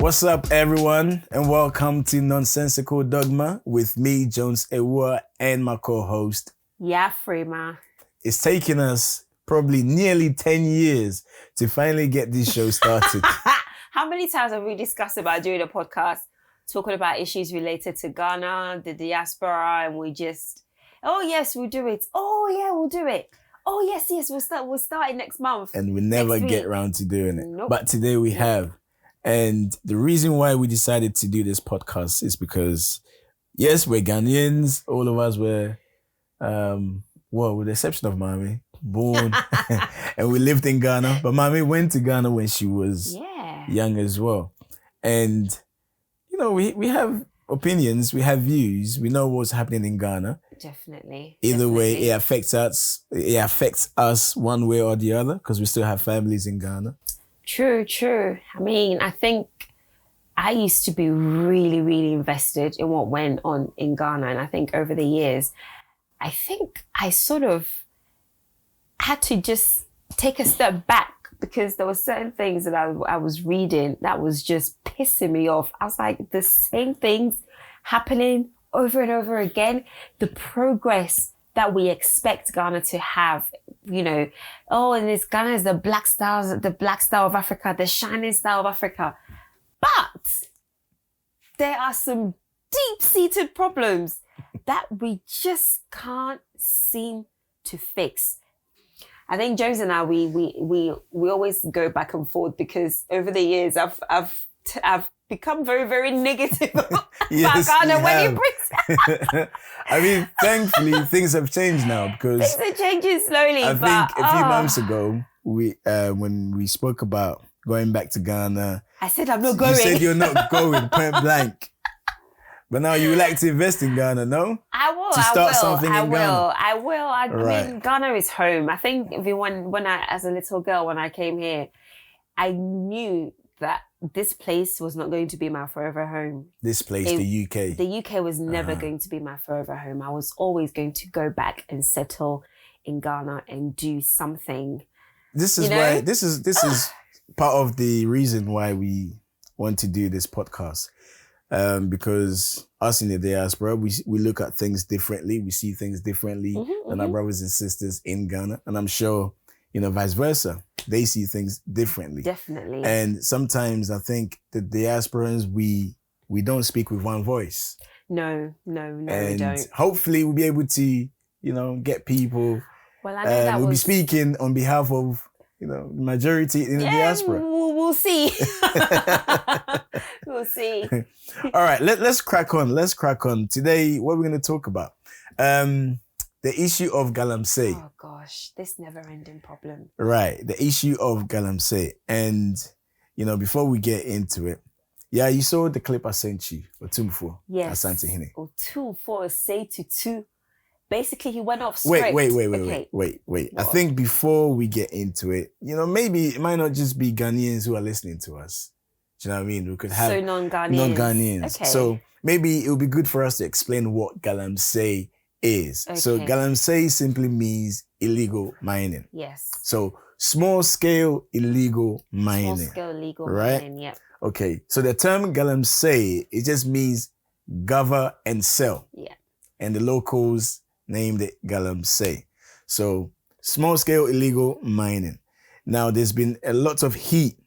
What's up, everyone, and welcome to Nonsensical Dogma with me, Jones Awuah, and my co-host. Yeah, Frema. It's taken us probably nearly 10 years to finally get this show started. How many times have we discussed about doing a podcast, talking about issues related to Ghana, the diaspora, and we just, oh yes, we'll do it. Oh yeah, we'll do it. Oh yes, we'll start it next month. And we never get around to doing it. Nope. But today we have. And the reason why we decided to do this podcast is because, yes, we're Ghanaians. All of us were, with the exception of Mami, born and we lived in Ghana. But Mami went to Ghana when she was young as well. And, you know, we have opinions, we have views, we know what's happening in Ghana. Definitely. Either way, it affects us. It affects us one way or the other because we still have families in Ghana. True. I mean, I think I used to be really, really invested in what went on in Ghana. And I think over the years, I think I sort of had to just take a step back because there were certain things that I was reading that was just pissing me off. I was like, the same things happening over and over again. The progress that we expect Ghana to have, you know, and this Ghana is the black star of Africa, the shining star of Africa. But there are some deep-seated problems that we just can't seem to fix. I think Jones and I, we always go back and forth because over the years I've become very, very negative about Ghana when it brings. I mean, thankfully, things have changed now because things are changing slowly. I think a few months ago, when we spoke about going back to Ghana, I said I'm not going. You said you're not going, point blank. But now you would like to invest in Ghana, no? I will. To start something in Ghana. I will. I mean, Ghana is home. I think when I, as a little girl, when I came here, I knew that this place was not going to be my forever home. This place, the UK. The UK was never going to be my forever home. I was always going to go back and settle in Ghana and do something. This is why. This is part of the reason why we want to do this podcast. Because us in the diaspora, we look at things differently. We see things differently than our brothers and sisters in Ghana. And I'm sure, vice versa. They see things differently. Definitely. And sometimes I think the diasporans, we don't speak with one voice. No, and we don't. Hopefully we'll be able to, get people. Well, I know that we'll be speaking on behalf of, the majority in the diaspora. We'll see. We'll see. All right, let's crack on. Today, what we're going to talk about? The issue of galamsey. Oh gosh, this never-ending problem. Right, the issue of galamsey. And, before we get into it, you saw the clip I sent you, Otumfo. Yes. Asante Hine. Otumfo say to. Basically, he went off script. Wait. I think before we get into it, maybe it might not just be Ghanaians who are listening to us. Do you know what I mean? We could have non-Ghanaians. Okay. So maybe it would be good for us to explain what galamsey is. Okay. So galamsey simply means illegal mining. Yes. So small-scale illegal mining. Small-scale illegal right? mining, yep. Okay. So the term galamsey, it just means gather and sell. Yeah. And the locals named it galamsey. So small-scale illegal mining. Now, there's been a lot of heat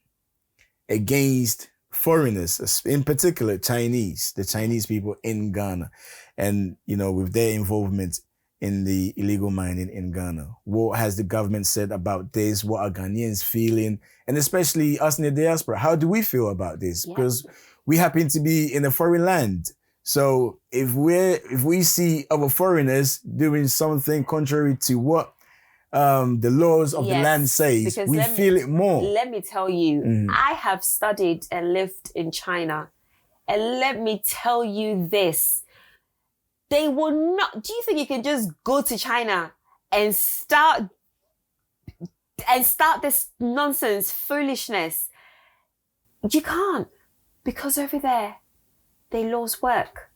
against foreigners, in particular the Chinese people in Ghana, and with their involvement in the illegal mining in Ghana. What has the government said about this? What are Ghanaians feeling? And especially us in the diaspora, how do we feel about this? Yeah. Because we happen to be in a foreign land. So if we see other foreigners doing something contrary to what the laws of the land says, we feel it more. Let me tell you, I have studied and lived in China, and let me tell you this: they will not. Do you think you can just go to China and start this nonsense, foolishness? You can't, because over there, they laws work.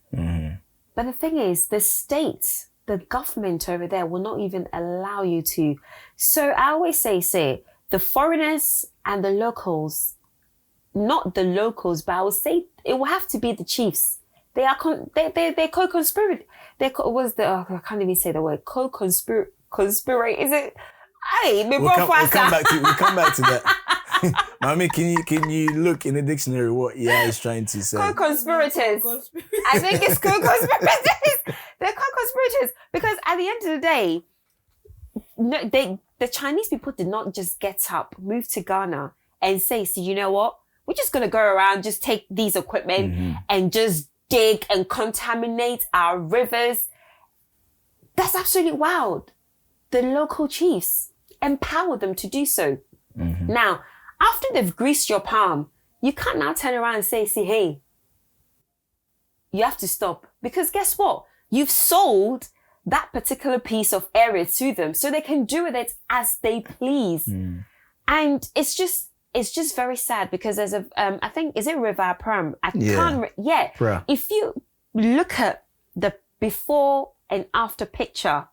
But the thing is, the government over there will not even allow you to. So I always say, the foreigners and the locals, not the locals, but I would say it will have to be the chiefs. They are they're co-conspirators. I can't even say the word co-conspirate. Is it? Hey, we'll come back to that. Mommy, can you look in the dictionary what is trying to say? Co-conspirators. I think it's co-conspirators. They're co-conspirators because at the end of the day, no, the Chinese people did not just get up, move to Ghana and say, so you know what? We're just going to go around, just take these equipment and just dig and contaminate our rivers. That's absolutely wild. The local chiefs empower them to do so. Now, after they've greased your palm, you can't now turn around and say, hey, you have to stop. Because guess what? You've sold that particular piece of area to them so they can do with it as they please. And it's just very sad because there's I think, is it River Pram? If you look at the before and after picture,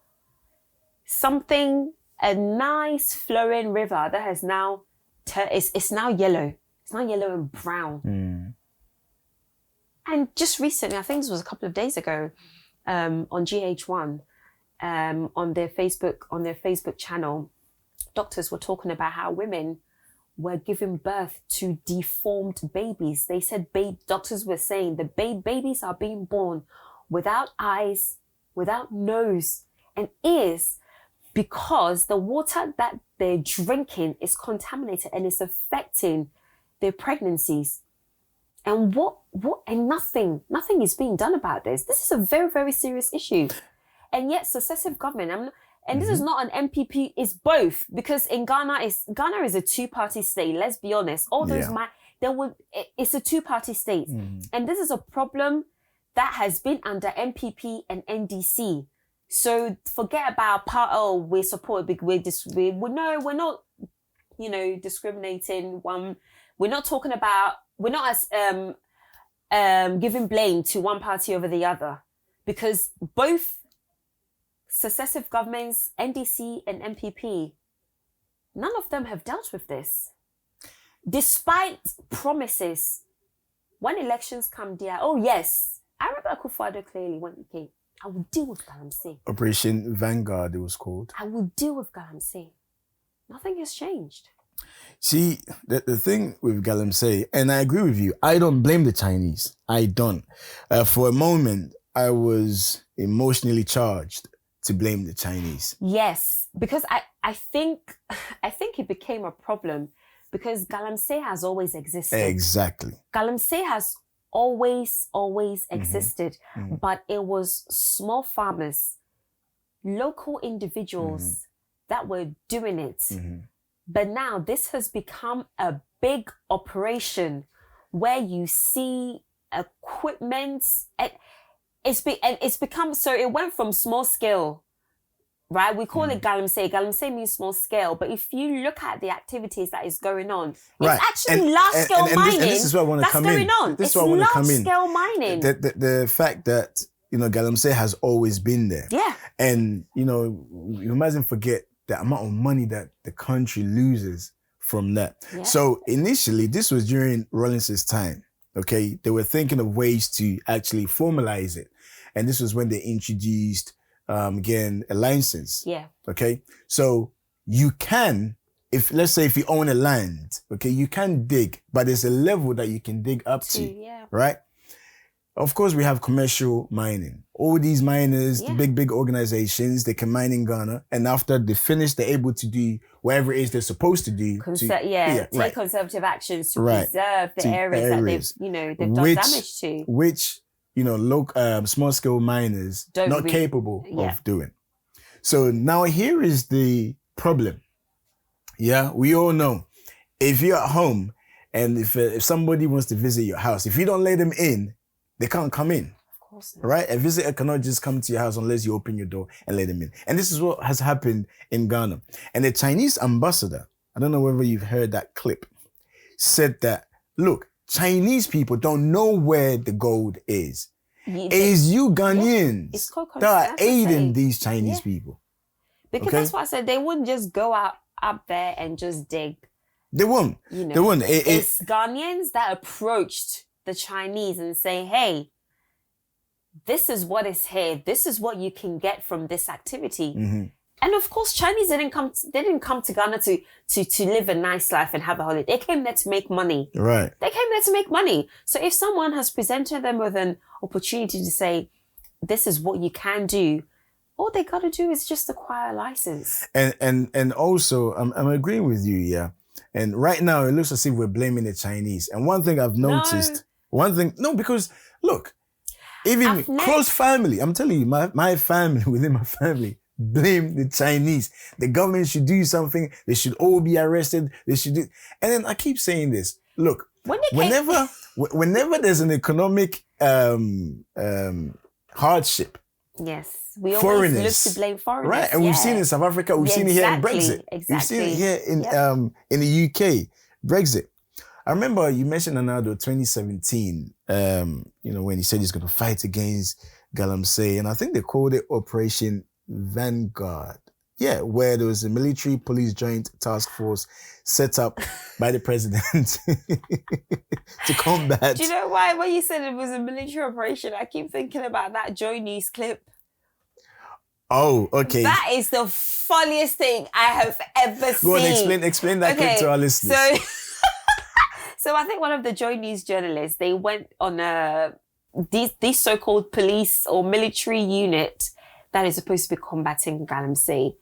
a nice flowing river that has now, it's now yellow. It's now yellow and brown. And just recently, I think this was a couple of days ago, on GH1, on their Facebook channel, doctors were talking about how women were giving birth to deformed babies. They said doctors were saying the babies are being born without eyes, without nose and ears, because the water that they're drinking is contaminated and it's affecting their pregnancies. And nothing is being done about this. This is a very, very serious issue. And yet successive government, this is not an MPP, it's both, because in Ghana is a two-party state. Let's be honest. It's a two-party state. And this is a problem that has been under MPP and NDC. So forget about we support, we're not, discriminating one. We're not giving blame to one party over the other, because both successive governments, NDC and MPP, none of them have dealt with this. Despite promises, when elections come dear, oh yes, I remember Akufo-Addo clearly when he came, I will deal with galamsey. Operation Vanguard, it was called. I will deal with galamsey. Nothing has changed. See, the thing with galamsey, and I agree with you, I don't blame the Chinese. I don't. For a moment, I was emotionally charged to blame the Chinese. Yes, because I think it became a problem because galamsey has always existed. Exactly. Galamsey has always existed, but it was small farmers, local individuals that were doing it. But now this has become a big operation where you see equipment. It's become, so it went from small scale, right? We call it galamsey. Galamsey means small scale. But if you look at the activities that is going on, it's actually large scale mining. This is where I want to come in. This is where I want to come in. It's large scale mining. The fact that, galamsey has always been there. Yeah. And, you mustn't forget the amount of money that the country loses from that. Yeah. So initially, this was during Rawlings's time. Okay, they were thinking of ways to actually formalize it. And this was when they introduced, again, a license. Yeah. Okay, so you can, let's say if you own a land, okay, you can dig, but there's a level that you can dig up to, right? Of course, we have commercial mining. All these miners, the big organizations, they can mine in Ghana. And after they finish, they're able to do whatever it is they're supposed to do. Take conservative actions to preserve the areas that they've done damage to. Which, small scale miners not capable of doing. So now here is the problem. Yeah, we all know. If you're at home and if somebody wants to visit your house, if you don't let them in, they can't come in. Of course not. Right? A visitor cannot just come to your house unless you open your door and let them in. And this is what has happened in Ghana. And the Chinese ambassador, I don't know whether you've heard that clip, said that, look, Chinese people don't know where the gold is. It is you Ghanaians that are aiding these Chinese people. Because that's what I said. They wouldn't just go up there and just dig. They won't. You know, They won't. It's Ghanaians that approached the Chinese and say, hey, this is what is here. This is what you can get from this activity. Mm-hmm. And of course, Chinese didn't come to Ghana to live a nice life and have a holiday. They came there to make money. Right. They came there to make money. So if someone has presented them with an opportunity to say, this is what you can do, all they got to do is just acquire a license. And also, I'm agreeing with you, yeah. And right now, it looks as if we're blaming the Chinese. And one thing I've noticed, because look, even close family, I'm telling you, my family, within my family, blame the Chinese. The government should do something. They should all be arrested. They should do. And then I keep saying this. Look, whenever there's an economic hardship, yes, we always look to blame foreigners, right? And we've seen it in South Africa. We've seen it here in Brexit. Exactly. We've seen it here in the UK, Brexit. I remember you mentioned Ronaldo 2017. When he said he's going to fight against galamsey, and I think they called it Operation Vanguard. Yeah, where there was a military police joint task force set up by the president to combat. Do you know why? When you said it was a military operation, I keep thinking about that Joy News clip. Oh, okay. That is the funniest thing I have ever seen. Go on, explain that clip to our listeners. So I think one of the Joy News journalists, they went on this so-called police or military unit that is supposed to be combating galamsey.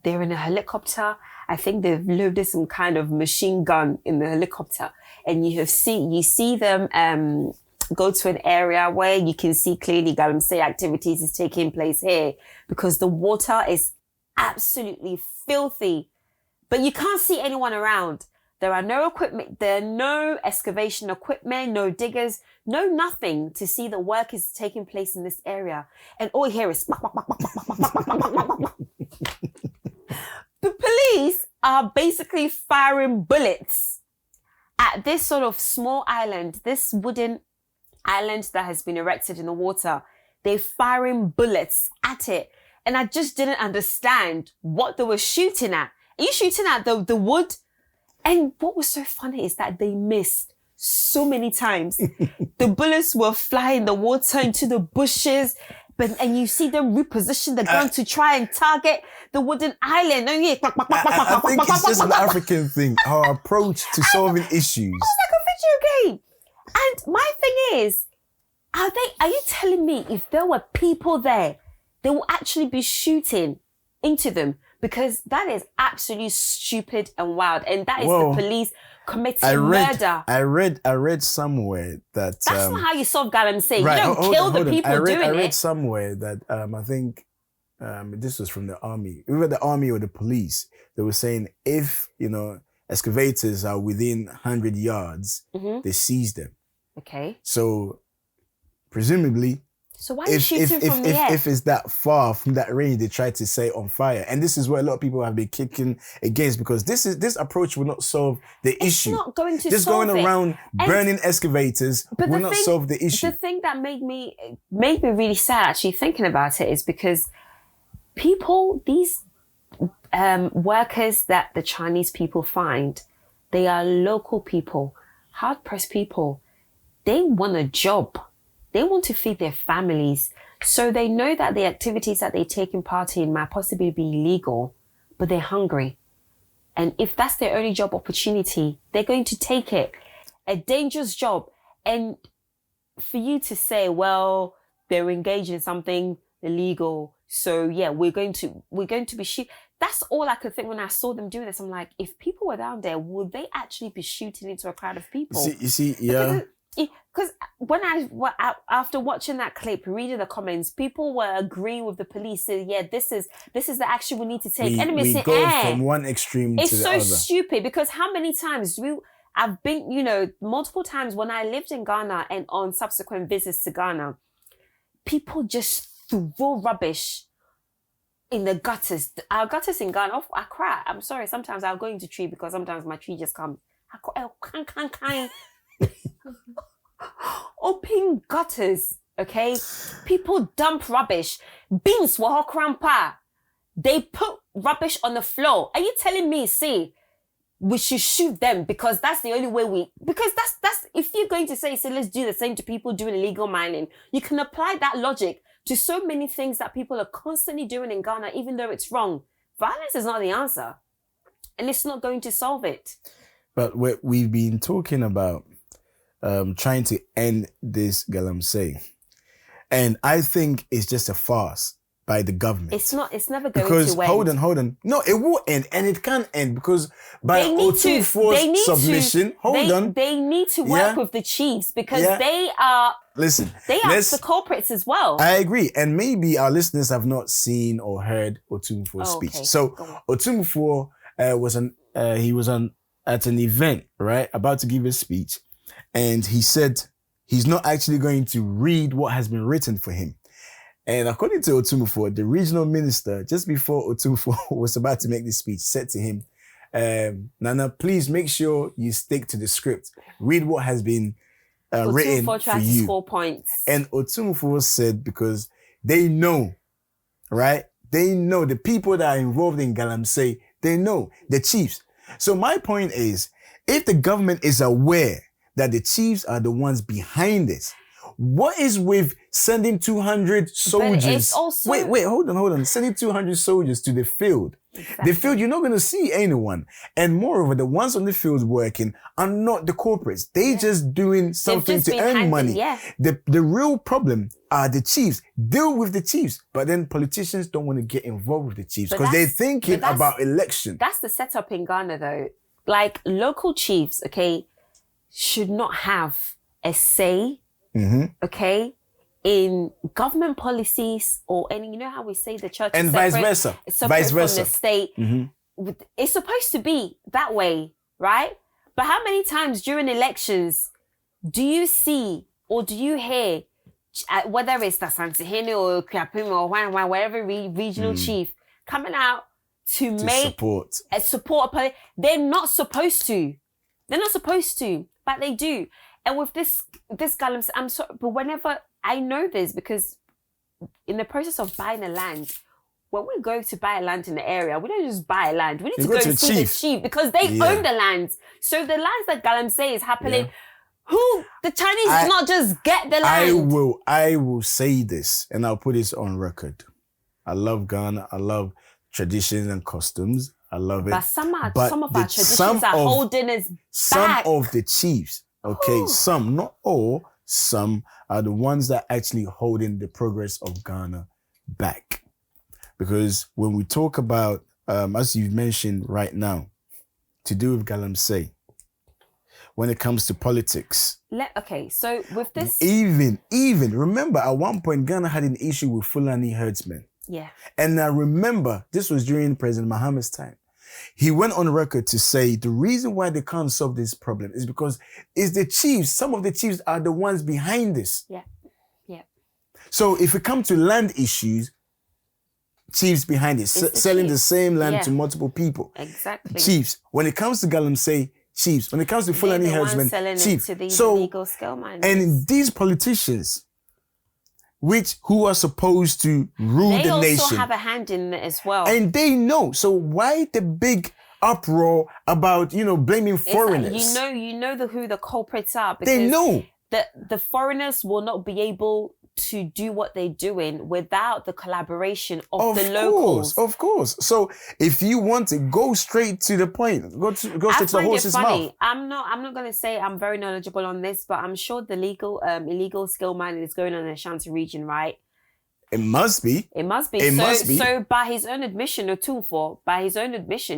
They're in a helicopter. I think they've loaded some kind of machine gun in the helicopter, and you see them go to an area where you can see clearly galamsey activities is taking place here, because the water is absolutely filthy, but you can't see anyone around. There are no equipment, there are no excavation equipment, no diggers, no nothing to see the work is taking place in this area. And all you hear is the police are basically firing bullets at this sort of small island, this wooden island that has been erected in the water. They're firing bullets at it. And I just didn't understand what they were shooting at. Are you shooting at the wood? And what was so funny is that they missed so many times. The bullets were flying the water into the bushes, and you see them reposition the gun to try and target the wooden island. I think it's just an African thing, our approach to solving issues. It's like a video game. And my thing is, are you telling me if there were people there, they will actually be shooting into them? Because that is absolutely stupid and wild. And that is the police committing murder. I read somewhere that... That's not how you solve galamsey. Right, you don't kill the people doing it. I read somewhere that I think this was from the army. Either the army or the police. They were saying if, excavators are within 100 yards, they seize them. Okay. So presumably... So why are you shooting from the air? If it's that far from that range, they try to say on fire. And this is where a lot of people have been kicking against, because this approach will not solve the issue. It's not going to just solve going around burning excavators will not solve the issue. The thing that made me really sad actually thinking about it is because these workers that the Chinese people find, they are local people, hard-pressed people. They want a job. They want to feed their families. So they know that the activities that they take in part in might possibly be illegal, but they're hungry. And if that's their only job opportunity, they're going to take it. A dangerous job. And for you to say, well, they're engaged in something illegal, so yeah, we're going to be shoot. That's all I could think when I saw them do this. I'm like, if people were down there, would they actually be shooting into a crowd of people? You see, yeah. Because after watching that clip, reading the comments, people were agreeing with the police. Saying, yeah, this is the action we need to take. We go from one extreme to the other. It's so stupid, because how many times I've been, multiple times when I lived in Ghana and on subsequent visits to Ghana, people just throw rubbish in the gutters. Our gutters in Ghana, I cry. I'm sorry. Sometimes I'll go into tree because sometimes my tree just comes. Open gutters, okay? People dump rubbish. Beans wahokrampa. They put rubbish on the floor. Are you telling me, see, we should shoot them because that's the only way because that's if you're going to say let's do the same to people doing illegal mining, you can apply that logic to so many things that people are constantly doing in Ghana, even though it's wrong. Violence is not the answer, and it's not going to solve it. But we've been talking about trying to end this galamsey, and I think it's just a farce by the government. It's not. It's never going because, to end. Hold on. No, it will end, and it can't end because by Otumfuo's submission, they need to work with the chiefs because they are. Listen, they are the culprits as well. I agree, and maybe our listeners have not seen or heard Otumfuo's speech. Okay. So Otumfuo was at an event, right, about to give a speech, and he said he's not actually going to read what has been written for him. And according to Otumfuo, the regional minister, just before Otumfuo was about to make this speech, said to him, Nana, please make sure you stick to the script. Read what has been written for you. 4 points. And Otumfuo said, because they know, right? They know the people that are involved in galamsey, they know the chiefs. So my point is, if the government is aware that the chiefs are the ones behind this, what is with sending 200 soldiers? But it's also... Wait, hold on. Sending 200 soldiers to the field. Exactly. The field, you're not going to see anyone. And moreover, the ones on the field working are not the corporates. They just doing something to earn money. The real problem are the chiefs. Deal with the chiefs. But then politicians don't want to get involved with the chiefs because they're thinking about election. That's the setup in Ghana though. Like local chiefs, okay, should not have a say, okay, in government policies or any, you know how we say the church and is vice separate, versa. It's separate Vice versa. from the state. It's supposed to be that way, right? But how many times during elections do you see or do you hear, whether it's the Santihene or Kwapim or wherever regional chief coming out to make support a they're not supposed to. They're not supposed to, but they do. And with this galamsey, I'm sorry, but whenever I know this, because in the process of buying a land, when we go to buy a land in the area, we don't just buy a land. We need to go and see the chief because they own the lands. So the lands that galamsey is happening, the Chinese did not just get the land. I will say this, and I'll put this on record. I love Ghana. I love traditions and customs. I love it. But some of our traditions are holding us back. Some of the chiefs, okay, some, not all, some are the ones that are actually holding the progress of Ghana back. Because when we talk about, as you've mentioned right now, to do with galamsey, when it comes to politics. So with this... Even, remember at one point, Ghana had an issue with Fulani herdsmen. Yeah. And I remember, this was during President Mahama's time. He went on record to say the reason why they can't solve this problem is because it's the chiefs. Some of the chiefs are the ones behind this. Yeah. So if we come to land issues, chiefs behind it, selling the same land to multiple people. Exactly. Chiefs. When it comes to galamsey, chiefs. When it comes to Fulani herdsmen, chiefs. To these illegal scale miners. And these politicians, who are supposed to rule the nation. They also have a hand in it as well. And they know. So why the big uproar about, blaming foreigners? You know who the culprits are. Because they know. The foreigners will not be able to do what they're doing without the collaboration of the locals. Of course. So if you want to go straight to the point, go straight to the horse's mouth. I'm not going to say I'm very knowledgeable on this, but I'm sure the illegal skill mining is going on in the Ashanti region, right? It must be. So by his own admission,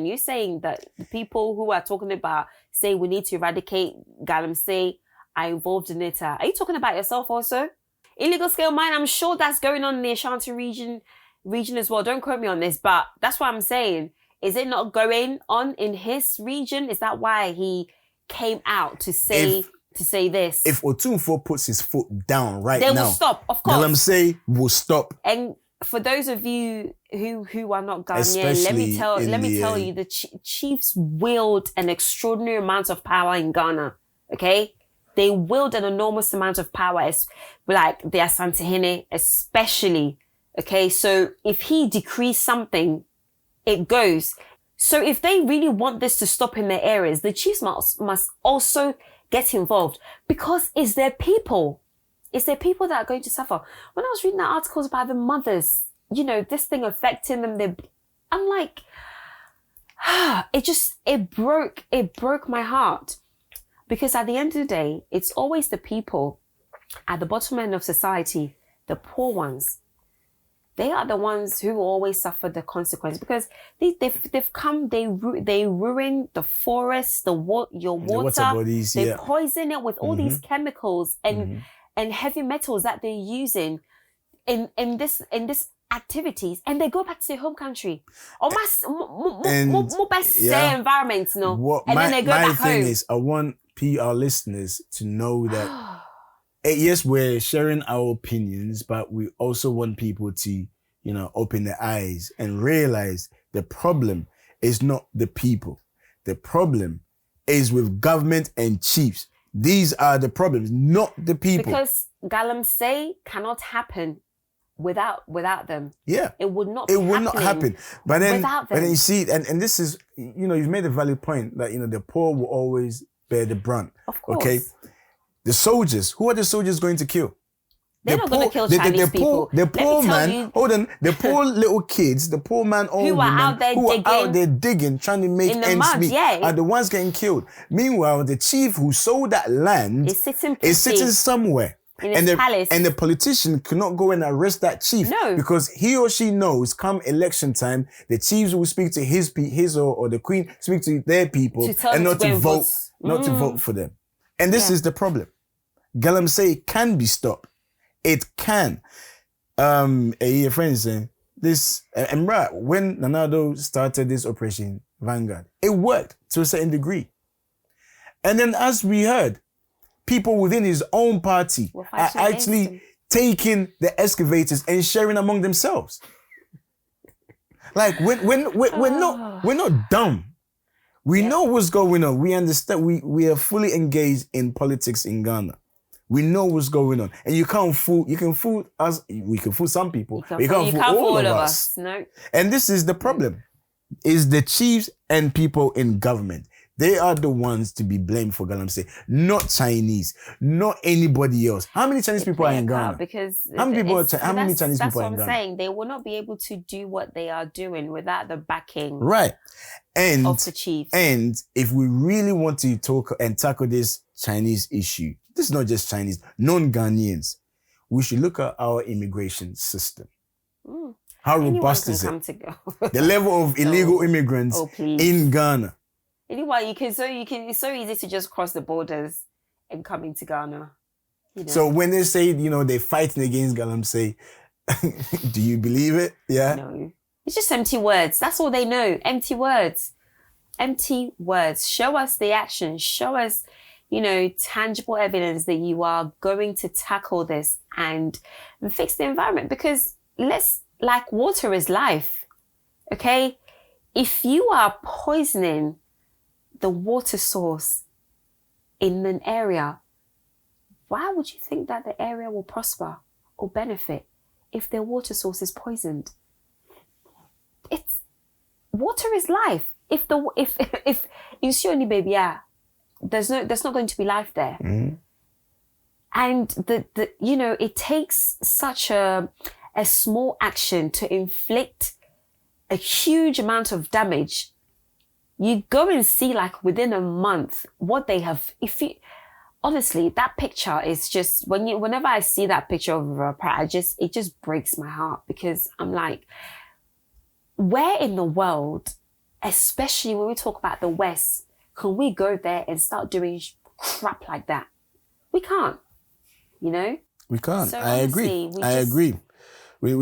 you're saying that the people who are talking about, say we need to eradicate galamsey are involved in it. Are you talking about yourself also? Illegal scale mine, I'm sure that's going on in the Ashanti region as well. Don't quote me on this, but that's what I'm saying. Is it not going on in his region? Is that why he came out to say this? If Otumfuo puts his foot down now, they will stop, of course. galamsey will stop. And for those of you who are not Ghanaian, let me tell you, the chiefs wield an extraordinary amount of power in Ghana. Okay. They wield an enormous amount of power, like the Asantehene especially. Okay, so if he decrees something, it goes. So if they really want this to stop in their areas, the chiefs must also get involved, because it's their people. It's their people that are going to suffer. When I was reading the articles about the mothers, you know, this thing affecting them, I'm like, it broke my heart. Because at the end of the day, it's always the people at the bottom end of society, the poor ones. They are the ones who always suffer the consequence, because they've come, they ruin the forest, your water bodies, they poison it with all these chemicals and heavy metals that they're using in this activities, and they go back to their home country. More best environments, no. And then they go back home. My thing is, I want our listeners to know that yes, we're sharing our opinions, but we also want people to, you know, open their eyes and realize the problem is not the people. The problem is with government and chiefs. These are the problems, not the people. Because galamsey cannot happen without them. Yeah. It would not happen. But then, without them. But then you see, and this is, you know, you've made a valid point that, you know, the poor will always bear the brunt. Of course. Okay. The soldiers, who are the soldiers going to kill? They're not going to kill Chinese people. The poor man, the poor little kids, the poor man, old women, who are out there digging, trying to make ends meet, are the ones getting killed. Meanwhile, the chief who sold that land is sitting somewhere. In his palace. And the politician cannot go and arrest that chief. No. Because he or she knows come election time, the chiefs will speak to his or the queen, speak to their people, and not to vote, not to vote for them. And this is the problem. Galamsey can be stopped. It can. A friend saying this, and right, when Nanado started this Operation Vanguard, it worked to a certain degree. And then as we heard, people within his own party are actually taking the excavators and sharing among themselves. Like we're not dumb. We know what's going on. We understand. We are fully engaged in politics in Ghana. We know what's going on, and you can fool us. We can fool some people. You can't fool all of us. No. And this is the problem: is the chiefs and people in government. They are the ones to be blamed for galamsey, not Chinese, not anybody else. How many Chinese people are in Ghana? Because how many Chinese people are in Ghana? That's what I'm saying. They will not be able to do what they are doing without the backing of the chiefs. And if we really want to talk and tackle this Chinese issue, this is not just Chinese, non-Ghanaians, we should look at our immigration system. How robust is it? The level of illegal immigrants in Ghana. Anyway, it's so easy to just cross the borders and come into Ghana. You know? So when they say, you know, they're fighting against galamsey, do you believe it? Yeah. No. It's just empty words. That's all they know. Empty words. Empty words. Show us the action. Show us, you know, tangible evidence that you are going to tackle this and fix the environment. Because water is life. Okay? If you are poisoning the water source in an area, why would you think that the area will prosper or benefit if their water source is poisoned? Water is life. If you see only baby, there's not going to be life there. And the you know, it takes such a small action to inflict a huge amount of damage. You go and see, like, within a month what they have. Honestly, that picture is just, whenever I see that picture of it just breaks my heart, because I'm like, where in the world, especially when we talk about the West, can we go there and start doing crap like that? We can't, you know? We can't. So I agree. We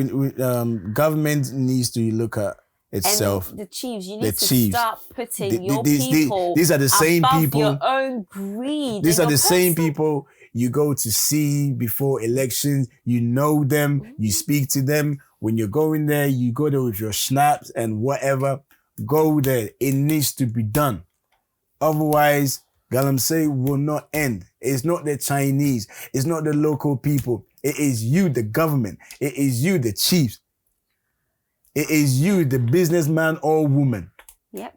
government needs to look at itself. And the chiefs, you need to start putting your people these are the same above people, your own greed. These are the same people you go to see before elections. You know them. You speak to them. When you're going there, you go there with your schnapps and whatever. Go there. It needs to be done. Otherwise, galamsey will not end. It's not the Chinese. It's not the local people. It is you, the government. It is you, the chiefs. It is you, the businessman or woman. Yep.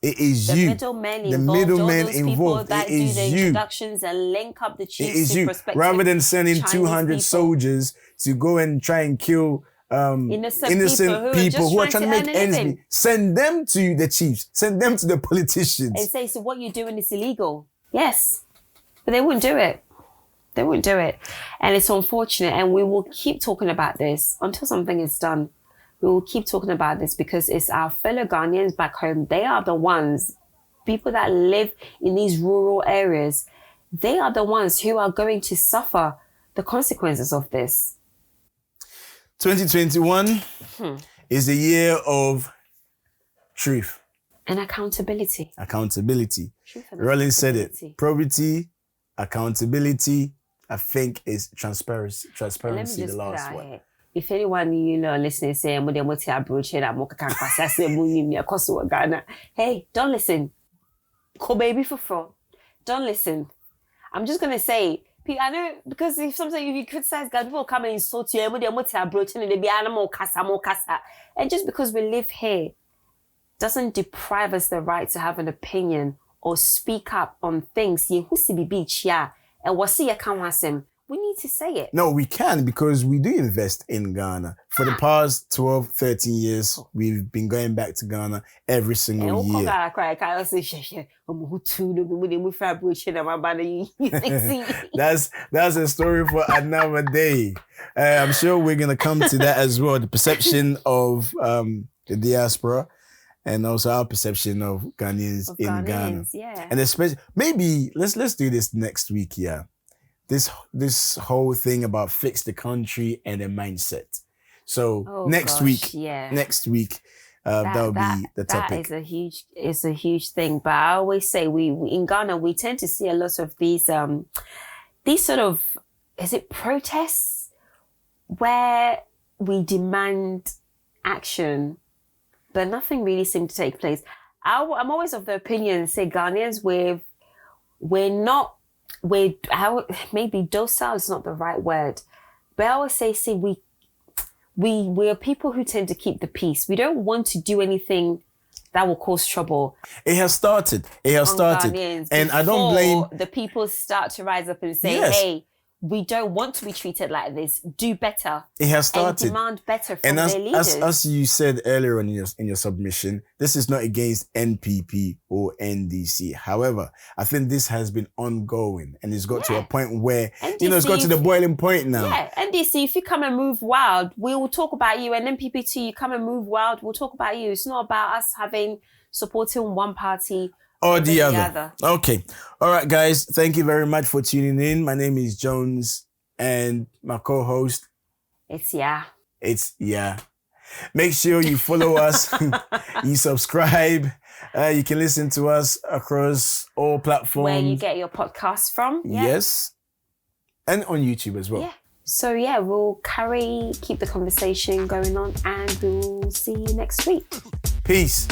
It is The you. middlemen The involved, middlemen all those people involved. that It do is the you. introductions and link up the It chiefs is to you. prospective Rather than sending Chinese 200 people. soldiers to go and try and kill innocent people who are trying to make ends meet. Send them to the chiefs. Send them to the politicians. And say, so what you're doing is illegal. Yes. But they wouldn't do it. They wouldn't do it. And it's unfortunate. And we will keep talking about this until something is done. We will keep talking about this because it's our fellow Ghanaians back home. They are the ones, people that live in these rural areas, they are the ones who are going to suffer the consequences of this. 2021 is a year of truth. And accountability. Accountability. Truth and Rollins said accountability. it. Probity, accountability, I think is transparency. Let me just The put last out one. here. If anyone listening saying, hey, don't listen. Ko baby for fraud. Don't listen. I'm just gonna say, I know because sometimes if you criticize God, people come and insult you, and just because we live here doesn't deprive us the right to have an opinion or speak up on things. We need to say it. No, we can because we do invest in Ghana. For the past 12, 13 years, we've been going back to Ghana every single year. That's a story for another day. I'm sure we're going to come to that as well. The perception of the diaspora and also our perception of Ghanaians in Ghana. Yeah. And especially, maybe let's do this next week, yeah. This whole thing about fix the country and the mindset. So next week, that'll be the topic. That is a huge thing. But I always say we in Ghana we tend to see a lot of these sort of, is it protests where we demand action, but nothing really seemed to take place. I'm always of the opinion, say Ghanaians, maybe docile is not the right word, but I always say, we are people who tend to keep the peace. We don't want to do anything that will cause trouble. It has started. Ghanaians, and I don't blame the people start to rise up and say, hey, we don't want to be treated like this. Do better. It has started. And demand better from their leaders. As you said earlier in your submission, this is not against NPP or NDC. However, I think this has been ongoing and it's got to a point where, NDC, it's got to the boiling point now. Yeah, NDC, if you come and move wild, we will talk about you. And NPP too, you come and move wild, we'll talk about you. It's not about us supporting one party or the other. Okay. All right, guys. Thank you very much for tuning in. My name is Jones and my co-host. It's Yeah. Make sure you follow us. You subscribe. You can listen to us across all platforms. Where you get your podcasts from. Yeah. Yes. And on YouTube as well. Yeah. So we'll keep the conversation going on and we'll see you next week. Peace.